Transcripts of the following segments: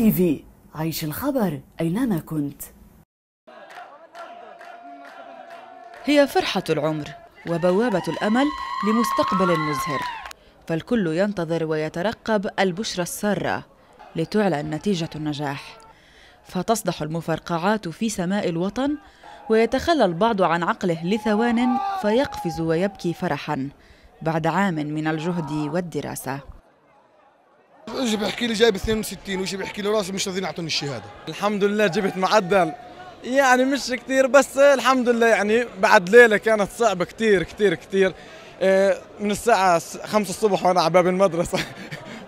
تي في، عيش الخبر أينما كنت. هي فرحة العمر وبوابة الأمل لمستقبل مزهر، فالكل ينتظر ويترقب البشرى السارة لتعلن نتيجة النجاح، فتصدح المفرقعات في سماء الوطن ويتخلى البعض عن عقله لثوان فيقفز ويبكي فرحاً بعد عام من الجهد والدراسة. اجى بيحكي لي جايب 62 وشي بيحكي لي راسي مش راضيين يعطوني الشهاده. الحمد لله جبت معدل يعني مش كثير، بس الحمد لله يعني بعد ليله كانت صعبه كثير كثير كثير. من الساعه 5 الصبح وانا على باب المدرسه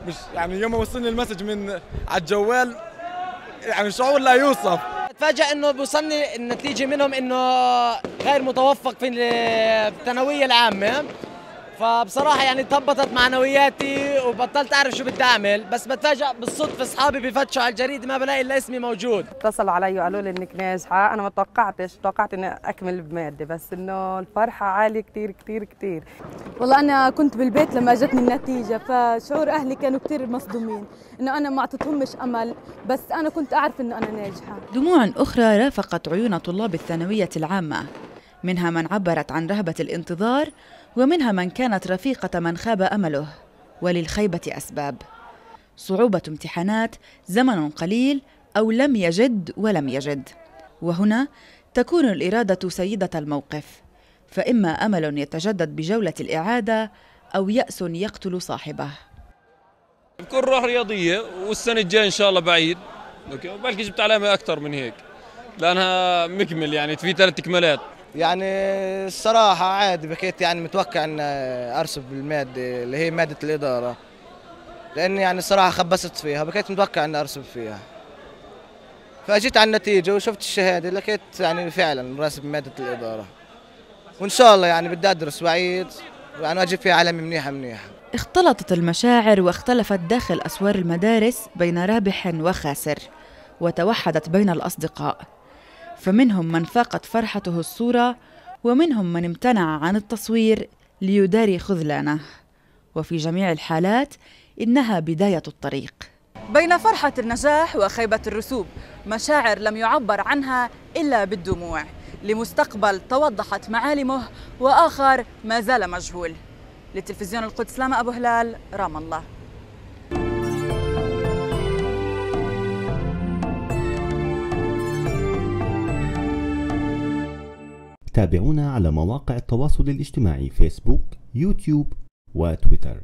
مش يعني يوم وصلني المسج من على الجوال يعني شعور لا يوصف. تفاجأ انه بوصلني النتيجه منهم انه غير متوفق في الثانويه العامه، فبصراحه يعني تهبطت معنوياتي وبطلت اعرف شو بدي اعمل. بس بتفاجأ بالصدفه اصحابي بفتشوا على الجريده ما بلاقي الا اسمي موجود. اتصلوا علي وقالوا لي انك ناجحه، انا ما توقعت اني اكمل بماده، بس انه الفرحه عاليه كثير كثير كثير. والله انا كنت بالبيت لما اجتني النتيجه، فشعور اهلي كانوا كثير مصدومين انه انا ما اعطيتهمش امل، بس انا كنت اعرف انه انا ناجحه. دموع اخرى رافقت عيون طلاب الثانويه العامه، منها من عبرت عن رهبه الانتظار، ومنها من كانت رفيقة من خاب أمله، وللخيبة أسباب: صعوبة امتحانات، زمن قليل، أو لم يجد ولم يجد. وهنا تكون الإرادة سيدة الموقف، فإما أمل يتجدد بجولة الإعادة أو يأس يقتل صاحبه. بكون روح رياضية والسنة الجاية إن شاء الله بعيد، وبلكي جبت علامة أكثر من هيك لأنها مكمل، يعني في 3 إكمالات. يعني الصراحه عادي، بكيت يعني متوقع ان ارسب بالماده اللي هي ماده الاداره، لاني يعني الصراحه خبصت فيها، بكيت متوقع ان ارسب فيها. فاجيت على النتيجه وشفت الشهاده لقيت يعني فعلا راسب ماده الاداره، وان شاء الله يعني بدي ادرس بعيد يعني واجيب فيها علامه منيحه منيحه. اختلطت المشاعر واختلفت داخل اسوار المدارس بين رابح وخاسر، وتوحدت بين الاصدقاء، فمنهم من فاقت فرحته الصورة، ومنهم من امتنع عن التصوير ليداري خذلانه. وفي جميع الحالات إنها بداية الطريق. بين فرحة النجاح وخيبة الرسوب مشاعر لم يعبر عنها إلا بالدموع، لمستقبل توضحت معالمه وآخر ما زال مجهول. لتلفزيون القدس لاما أبو هلال، رام الله. تابعونا على مواقع التواصل الاجتماعي فيسبوك، يوتيوب وتويتر.